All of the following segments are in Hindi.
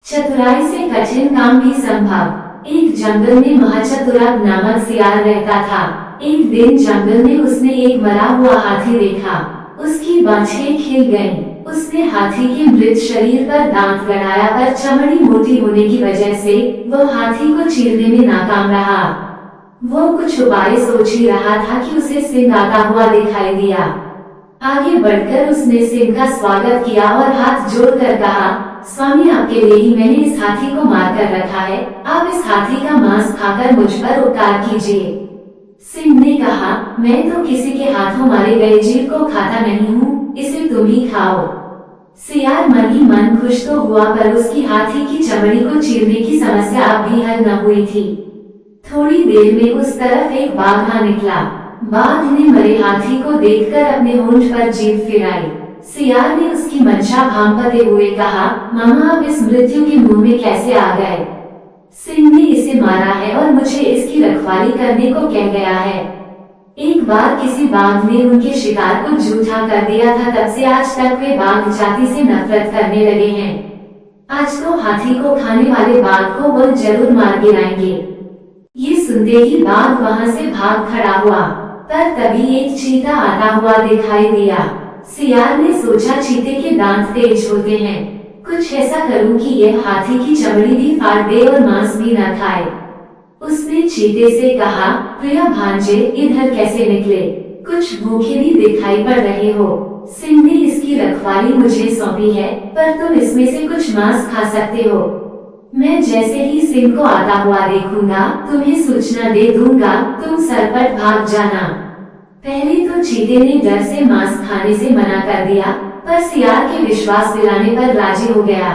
चतुराई से कठिन काम भी संभव। एक जंगल में महाचतुराग नामक सियार रहता था। एक दिन जंगल में उसने एक मरा हुआ हाथी देखा। उसकी बाछें खिल गईं। उसने हाथी के मृत शरीर पर दांत गड़ाया, पर चमड़ी मोटी होने की वजह से वह हाथी को चीरने में नाकाम रहा। वो कुछ उपाय सोच ही रहा था कि उसे सिंह आता हुआ दिखाई दिया। आगे बढ़कर उसने सिंह का स्वागत किया और हाथ जोड़कर कहा, स्वामी, आपके लिए ही मैंने इस हाथी को मार कर रखा है। आप इस हाथी का मांस खाकर मुझ पर उपकार कीजिए। सिंह ने कहा, मैं तो किसी के हाथों मारे गए जीव को खाता नहीं हूँ, इसे तुम ही खाओ। सियार मन ही मन खुश तो हुआ, पर उसकी हाथी की चमड़ी को चीरने की समस्या अब भी हल न हुई थी। थोड़ी देर में उस तरफ एक बाघ आ निकला। बाघ ने मरे हाथी को देखकर अपने होंठ पर जीभ फिराई। सियार ने उसकी मंशा भांपते हुए कहा, मामा, आप इस मृत्यु के मुंह में कैसे आ गए? सिंह ने इसे मारा है और मुझे इसकी रखवाली करने को कह गया है। एक बार किसी बाघ ने उनके शिकार को जूठा कर दिया था, तब से आज तक वे बाघ जाति से नफरत करने लगे हैं। आज तो हाथी को खाने वाले बाघ को वह जरूर मार गिराएंगे। ये सुनते ही बाघ वहां से भाग खड़ा हुआ, पर तभी एक चीता आता हुआ दिखाई दिया। सियार ने सोचा, चीते के दांत तेज होते हैं, कुछ ऐसा करूं कि यह हाथी की चमड़ी भी फाड़ दे और मांस भी न खाए। उसने चीते से कहा, प्रिया भांजे, इधर कैसे निकले? कुछ भूखे भी दिखाई पड़ रहे हो। सिंह ने इसकी रखवाली मुझे सौंपी है, पर तुम इसमें से कुछ मांस खा सकते हो। मैं जैसे ही सिंह को आता हुआ देखूंगा, तुम्हें सूचना दे दूंगा, तुम सरपट भाग जाना। पहले तो चीते ने डर से मांस खाने से मना कर दिया, पर सियार के विश्वास दिलाने पर राजी हो गया।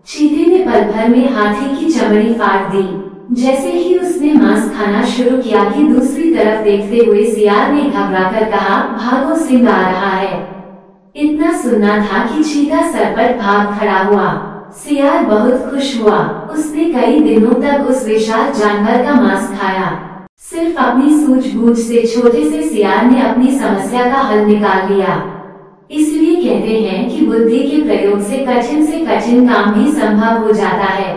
चीते ने पल भर में हाथी की चमड़ी फाड़ दी। जैसे ही उसने मांस खाना शुरू किया कि दूसरी तरफ देखते हुए सियार ने घबराकर कहा, भागो, सिंह आ रहा है। इतना सुनना था कि चीता सरपट भाग खड़ा हुआ। सियार बहुत खुश हुआ। उसने कई दिनों तक उस विशाल जानवर का मांस खाया। सिर्फ अपनी सूझबूझ से छोटे से सियार ने अपनी समस्या का हल निकाल लिया। इसलिए कहते हैं कि बुद्धि के प्रयोग से कठिन काम भी संभव हो जाता है।